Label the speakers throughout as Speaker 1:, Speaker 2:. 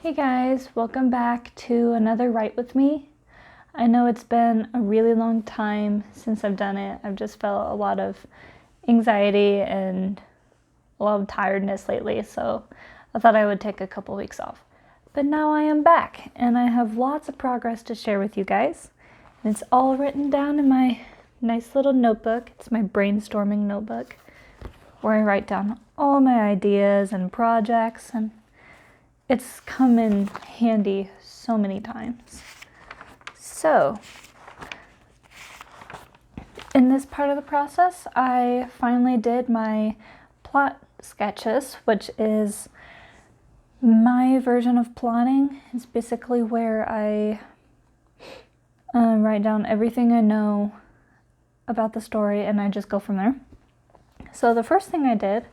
Speaker 1: Hey guys, welcome back to another Write With Me. I know it's been a really long time since I've done it. I've just felt a lot of anxiety and a lot of tiredness lately, so I thought I would take a couple weeks off. But now I am back, and I have lots of progress to share with you guys. And it's all written down in my nice little notebook. It's my brainstorming notebook, where I write down all my ideas and projects, and it's come in handy so many times. So, in this part of the process, I finally did my plot sketches, which is my version of plotting. It's basically where I write down everything I know about the story and I just go from there. So the first thing I did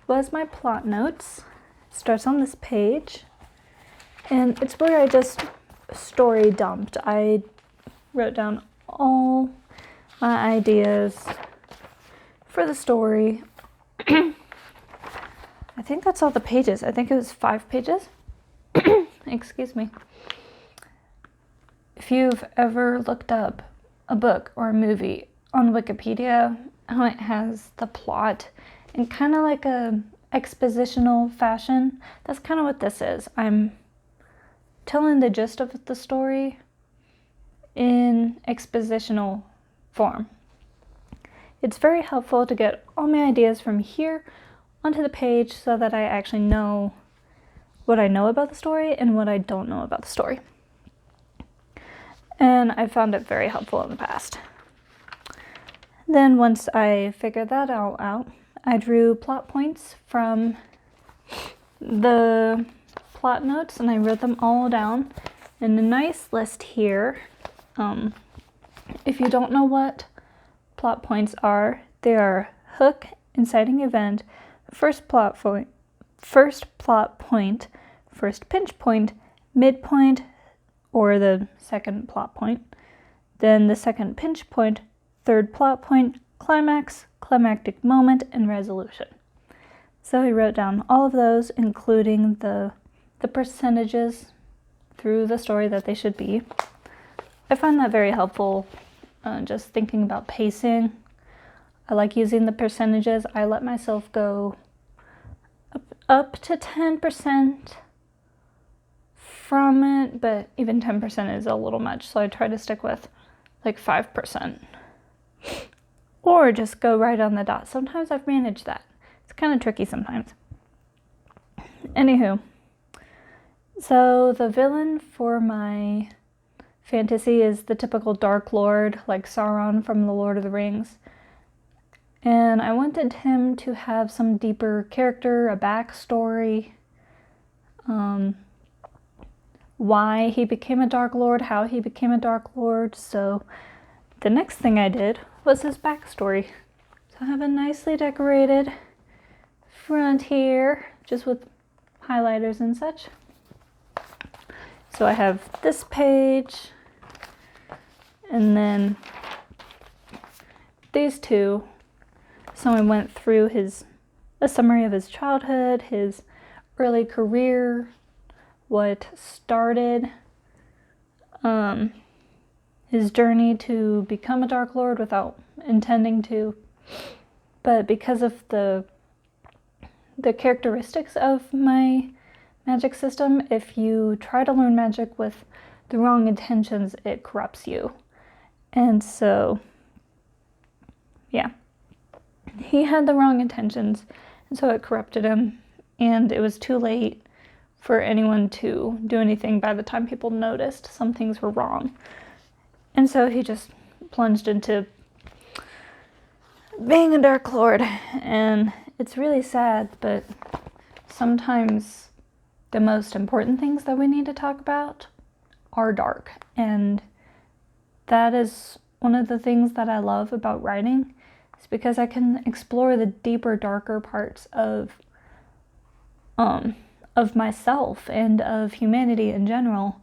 Speaker 1: was my plot notes. It starts on this page, and it's where I just story dumped. I wrote down all my ideas for the story. I think that's all the pages. I think it was 5 pages. Excuse me. If you've ever looked up a book or a movie on Wikipedia, how it has the plot in kind of like a expositional fashion, that's kind of what this is. I'm telling the gist of the story in expositional form. It's very helpful to get all my ideas from here onto the page so that I actually know what I know about the story and what I don't know about the story. And I found it very helpful in the past. Then once I figured that all out, I drew plot points from the plot notes and I wrote them all down in a nice list here. If you don't know what plot points are, they are hook, inciting event, first plot point, first pinch point, midpoint, or the second plot point, then the second pinch point, third plot point, climax, climactic moment, and resolution. So I wrote down all of those, including the percentages through the story that they should be. I find that very helpful, just thinking about pacing. I like using the percentages. I let myself go up to 10% from it, but even 10% is a little much, so I try to stick with like 5%. Or just go right on the dot. Sometimes I've managed that. It's kind of tricky sometimes. Anywho, so the villain for my fantasy is the typical Dark Lord, like Sauron from The Lord of the Rings. And I wanted him to have some deeper character, a backstory, why he became a Dark Lord, how he became a Dark Lord. So the next thing I did was his backstory. So I have a nicely decorated front here, just with highlighters and such. So I have this page, and then these two. So I went through a summary of his childhood, his early career, what started his journey to become a Dark Lord without intending to. But because of the characteristics of my magic system, if you try to learn magic with the wrong intentions, it corrupts you. And so, yeah, he had the wrong intentions, and so it corrupted him, and it was too late for anyone to do anything by the time people noticed some things were wrong. And so he just plunged into being a Dark Lord, and it's really sad, but sometimes the most important things that we need to talk about are dark. And that is one of the things that I love about writing, is because I can explore the deeper, darker parts of myself and of humanity in general,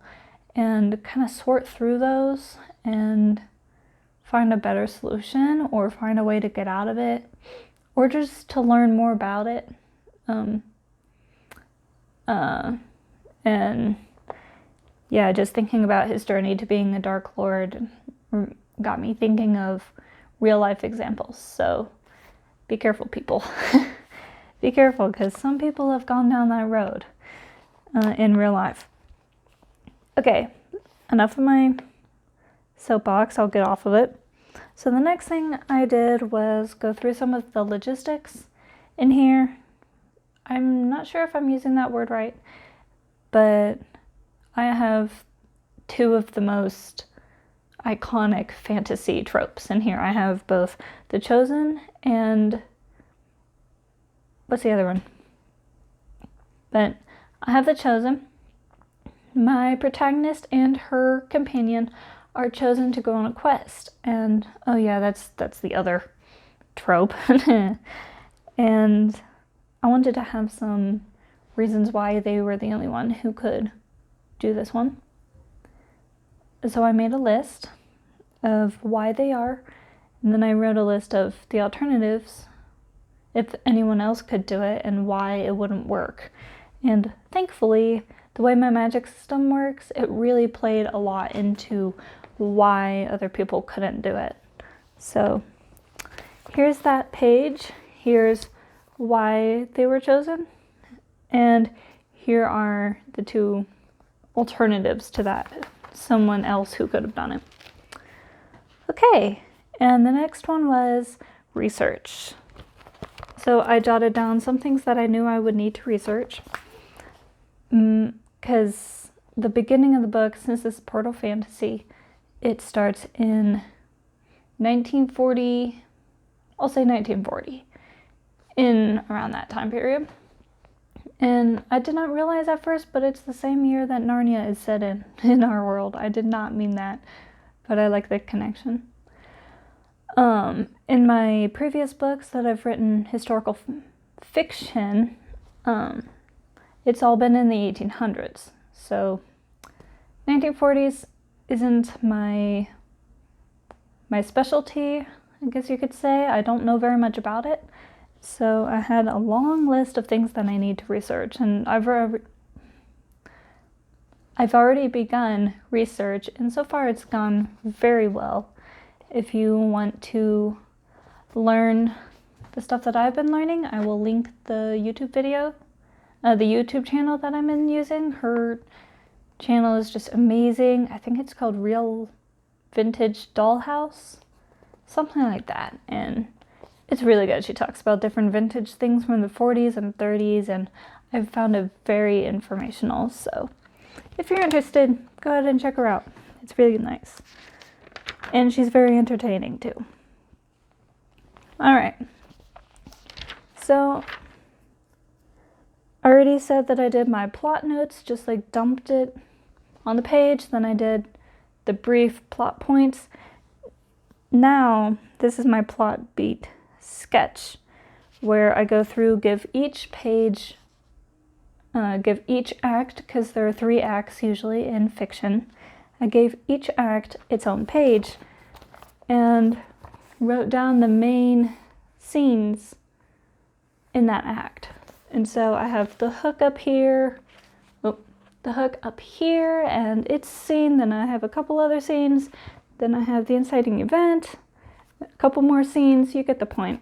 Speaker 1: and kind of sort through those and find a better solution or find a way to get out of it, or just to learn more about it. And yeah, just thinking about his journey to being a Dark Lord got me thinking of real life examples. So be careful, people. Be careful, because some people have gone down that road in real life. Okay, enough of my soapbox. I'll get off of it. So the next thing I did was go through some of the logistics in here. I'm not sure if I'm using that word right, but I have two of the most iconic fantasy tropes in here. I have both The Chosen and what's the other one? But I have The Chosen. My protagonist and her companion are chosen to go on a quest. And oh yeah, that's the other trope. And I wanted to have some reasons why they were the only one who could do this one. So I made a list of why they are, and then I wrote a list of the alternatives if anyone else could do it and why it wouldn't work. And thankfully, the way my magic system works, it really played a lot into why other people couldn't do it. So here's that page. Here's why they were chosen. And here are the two alternatives to that. Someone else who could have done it. Okay, and the next one was research. So I jotted down some things that I knew I would need to research. Because the beginning of the book, since this is Portal Fantasy, it starts in 1940, I'll say 1940, in around that time period. And I did not realize at first, but it's the same year that Narnia is set in our world. I did not mean that, but I like the connection. In my previous books that I've written historical fiction, it's all been in the 1800s. So 1940s isn't my specialty, I guess you could say. I don't know very much about it. So I had a long list of things that I need to research, and I've already begun research, and so far it's gone very well. If you want to learn the stuff that I've been learning, I will link the YouTube video, the YouTube channel that I'm using. Her channel is just amazing. I think it's called Real Vintage Dollhouse, something like that, and it's really good. She talks about different vintage things from the 40s and 30s, and I've found it very informational. So if you're interested, go ahead and check her out. It's really nice. And she's very entertaining too. Alright. So I already said that I did my plot notes, just like dumped it on the page. Then I did the brief plot points. Now, this is my plot beat sketch, where I go through, give each act, because there are 3 acts usually in fiction. I gave each act its own page and wrote down the main scenes in that act. And so I have the hook up here, and its scene. Then I have a couple other scenes. Then I have the inciting event, a couple more scenes. You get the point.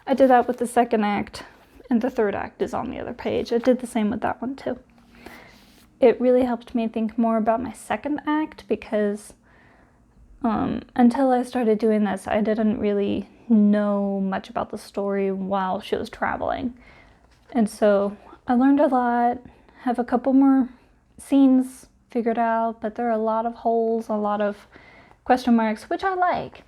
Speaker 1: I did that with the second act, and the third act is on the other page. I did the same with that one too. It really helped me think more about my second act, because until I started doing this, I didn't really know much about the story while she was traveling. And so I learned a lot, have a couple more scenes figured out, but there are a lot of holes, a lot of question marks, which I like.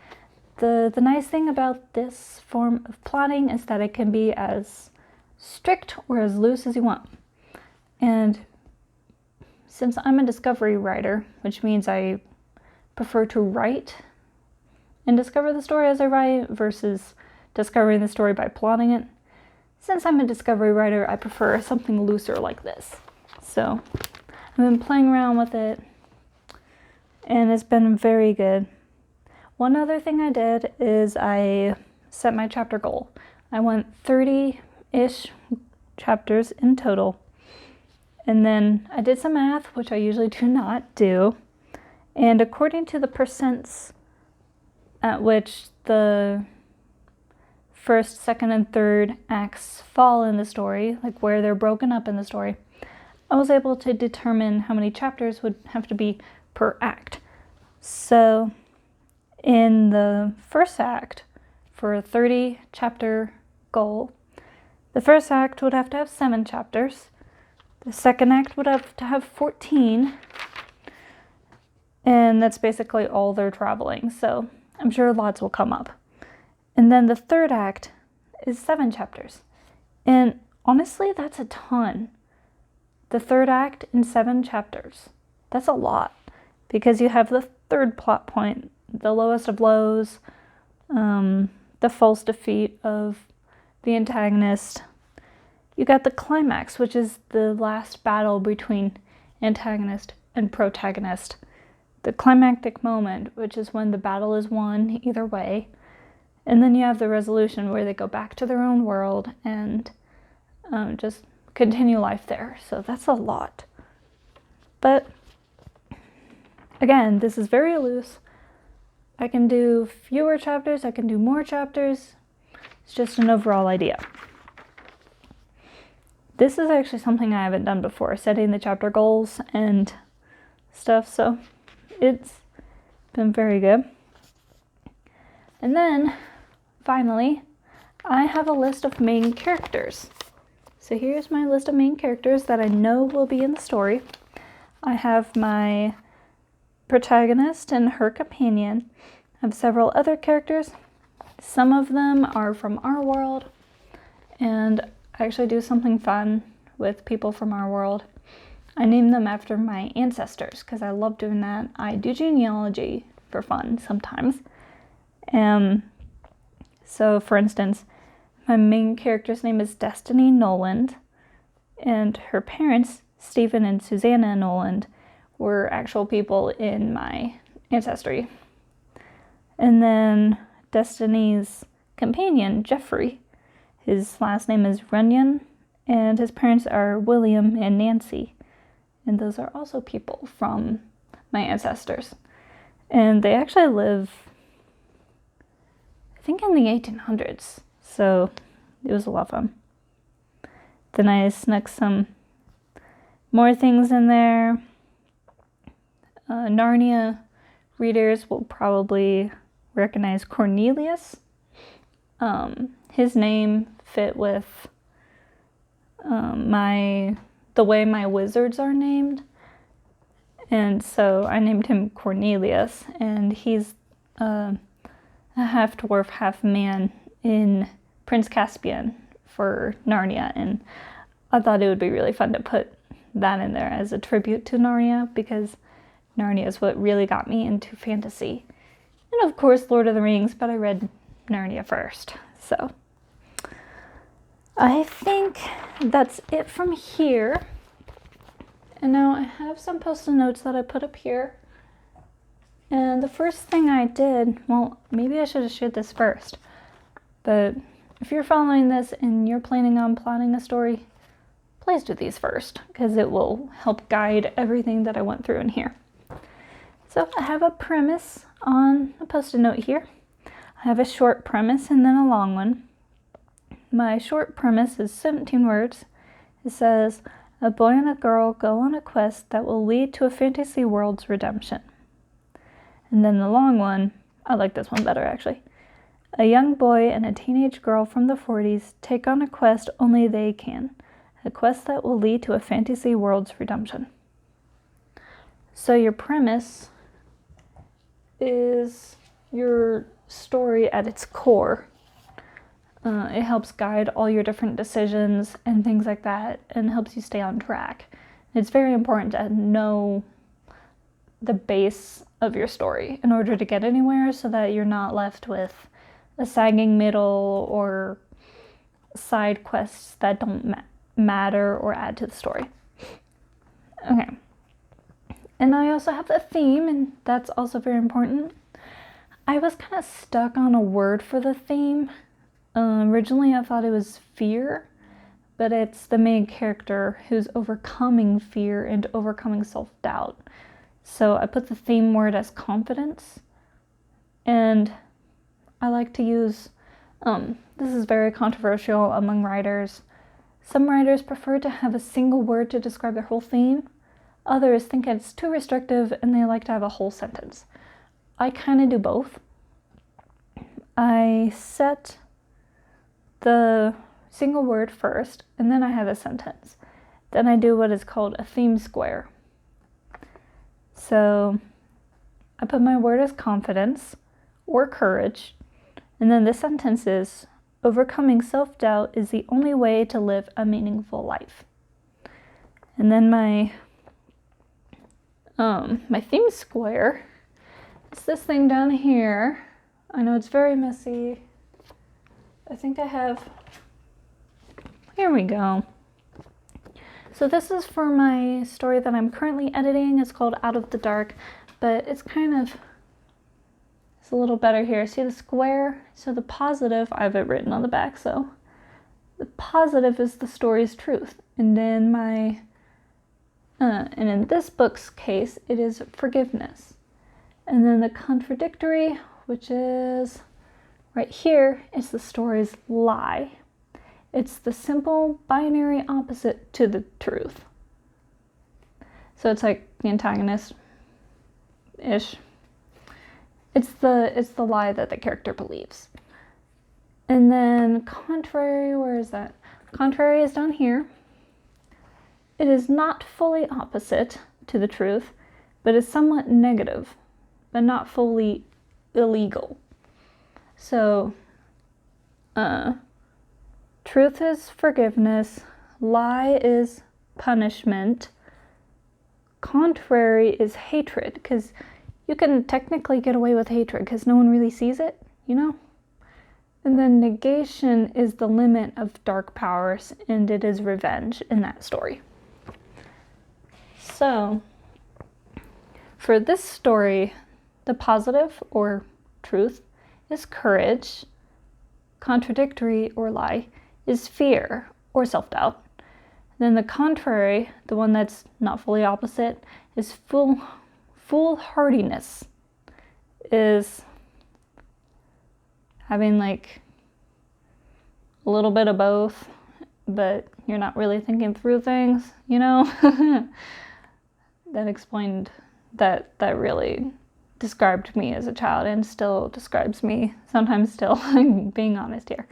Speaker 1: The nice thing about this form of plotting is that it can be as strict or as loose as you want. And since I'm a discovery writer, which means I prefer to write and discover the story as I write versus discovering the story by plotting it, since I'm a discovery writer, I prefer something looser like this. So I've been playing around with it, and it's been very good. One other thing I did is I set my chapter goal. I went 30-ish chapters in total, And then I did some math, which I usually do not do. And according to the percents at which the first, second, and third acts fall in the story, like where they're broken up in the story, I was able to determine how many chapters would have to be per act. So in the first act, for a 30 chapter goal, the first act would have to have 7 chapters. The second act would have to have 14. And that's basically all they're traveling. So I'm sure lots will come up. And then the third act is 7 chapters. And honestly, that's a ton. The third act in 7 chapters. That's a lot. Because you have the third plot point, the lowest of lows, the false defeat of the antagonist. You got the climax, which is the last battle between antagonist and protagonist. The climactic moment, which is when the battle is won either way. And then you have the resolution where they go back to their own world and just continue life there. So that's a lot. But again, this is very loose. I can do fewer chapters, I can do more chapters. It's just an overall idea. This is actually something I haven't done before, setting the chapter goals and stuff, so it's been very good. And then, finally, I have a list of main characters. So here's my list of main characters that I know will be in the story. I have my protagonist and her companion. I have several other characters. Some of them are from our world, and I actually do something fun with people from our world. I name them after my ancestors because I love doing that. I do genealogy for fun sometimes. So for instance, my main character's name is Destiny Noland, and her parents, Stephen and Susanna Noland, were actual people in my ancestry. And then Destiny's companion, Jeffrey, his last name is Runyon, and his parents are William and Nancy. And those are also people from my ancestors. And they actually live, I think, in the 1800s. So it was a lot of fun. Then I snuck some more things in there. Narnia readers will probably recognize Cornelius. His name fit with the way my wizards are named, and so I named him Cornelius, and he's a half dwarf, half man in Prince Caspian for Narnia, and I thought it would be really fun to put that in there as a tribute to Narnia, because Narnia is what really got me into fantasy. And of course Lord of the Rings, but I read Narnia first, so I think that's it from here. And now I have some post-it notes that I put up here. And the first thing I did, well, maybe I should have shared this first, but if you're following this and you're planning on plotting a story, please do these first, because it will help guide everything that I went through in here. So I have a premise on a post-it note here. I have a short premise and then a long one. My short premise is 17 words. It says, a boy and a girl go on a quest that will lead to a fantasy world's redemption. And then the long one, I like this one better actually. A young boy and a teenage girl from the 40s take on a quest only they can. A quest that will lead to a fantasy world's redemption. So your premise is your story at its core. It helps guide all your different decisions and things like that, and helps you stay on track. It's very important to know the base of your story in order to get anywhere, so that you're not left with a sagging middle or side quests that don't matter or add to the story. Okay. And I also have the theme, and that's also very important. I was kind of stuck on a word for the theme. Originally I thought it was fear, but it's the main character who's overcoming fear and overcoming self-doubt. So I put the theme word as confidence, and I like to use, this is very controversial among writers. Some writers prefer to have a single word to describe their whole theme. Others think it's too restrictive and they like to have a whole sentence. I kind of do both. I set the single word first, and then I have a sentence. Then I do what is called a theme square. So I put my word as confidence or courage, and then the sentence is, overcoming self-doubt is the only way to live a meaningful life. And then my theme square is this thing down here. I know it's very messy. I think I have, here we go. So this is for my story that I'm currently editing. It's called Out of the Dark, but it's a little better here. See the square? So the positive, I have it written on the back, so the positive is the story's truth. And then and in this book's case, it is forgiveness. And then the contradictory, which is right here, is the story's lie. It's the simple binary opposite to the truth. So it's like the antagonist-ish. It's the lie that the character believes. And then contrary, where is that? Contrary is down here. It is not fully opposite to the truth, but is somewhat negative, but not fully illegal. So, truth is forgiveness, lie is punishment, contrary is hatred, because you can technically get away with hatred because no one really sees it, you know? And then negation is the limit of dark powers, and it is revenge in that story. So, for this story, the positive, or truth, is courage. Contradictory, or lie, is fear, or self-doubt. Then the contrary, the one that's not fully opposite, is foolhardiness. Is having like a little bit of both, but you're not really thinking through things, you know? That really described me as a child, and still describes me, sometimes still, being honest here.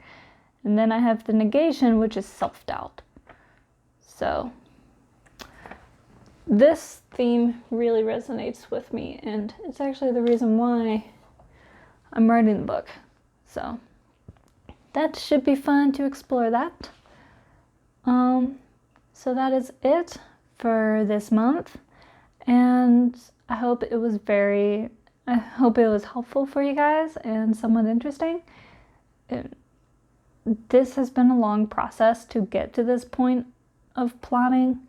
Speaker 1: And then I have the negation, which is self-doubt. So this theme really resonates with me, and it's actually the reason why I'm writing the book. So that should be fun to explore that. So that is it for this month, and I hope it was helpful for you guys and somewhat interesting. This has been a long process to get to this point of plotting.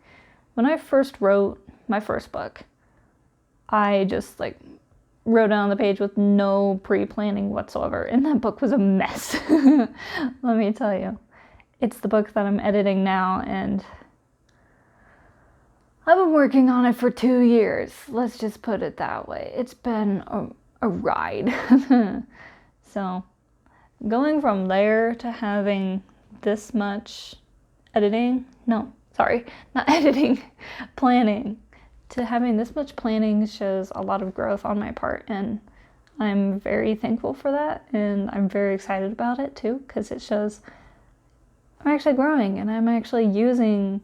Speaker 1: When I first wrote my first book, I just wrote it on the page with no pre-planning whatsoever, and that book was a mess. Let me tell you. It's the book that I'm editing now, and I've been working on it for 2 years. Let's just put it that way. It's been a ride. So going from there to having this much planning, to having this much planning shows a lot of growth on my part, and I'm very thankful for that, and I'm very excited about it too, because it shows I'm actually growing, and I'm actually using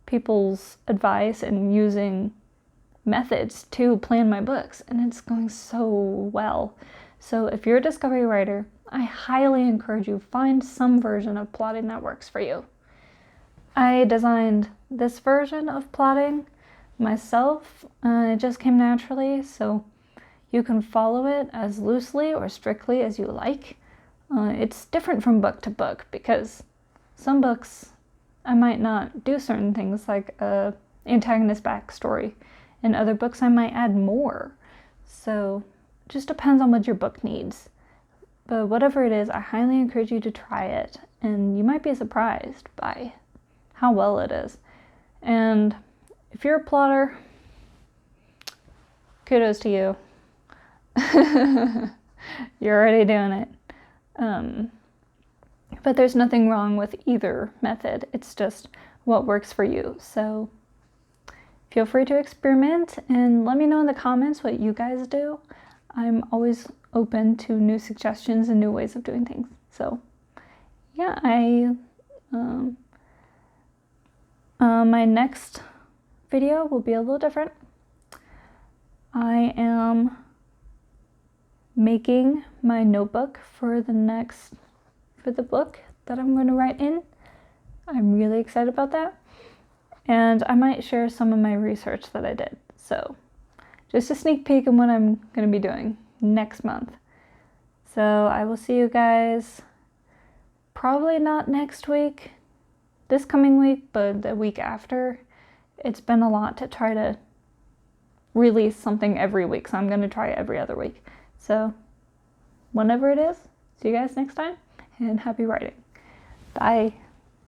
Speaker 1: people's advice and using methods to plan my books, and it's going so well. So if you're a discovery writer, I highly encourage you, find some version of plotting that works for you. I designed this version of plotting myself. It just came naturally, so you can follow it as loosely or strictly as you like. It's different from book to book, because some books I might not do certain things, like a antagonist backstory. In other books I might add more. So it just depends on what your book needs. But whatever it is, I highly encourage you to try it, and you might be surprised by how well it is. And if you're a plotter, kudos to you. You're already doing it. But there's nothing wrong with either method. It's just what works for you. So feel free to experiment and let me know in the comments what you guys do. I'm always open to new suggestions and new ways of doing things. So yeah, my next video will be a little different. I am making my notebook for the book that I'm going to write in. I'm really excited about that. And I might share some of my research that I did. So just a sneak peek of what I'm going to be doing next month. So I will see you guys probably not next week, this coming week, but the week after. It's been a lot to try to release something every week, so I'm going to try every other week. So whenever it is, see you guys next time, and happy writing. Bye.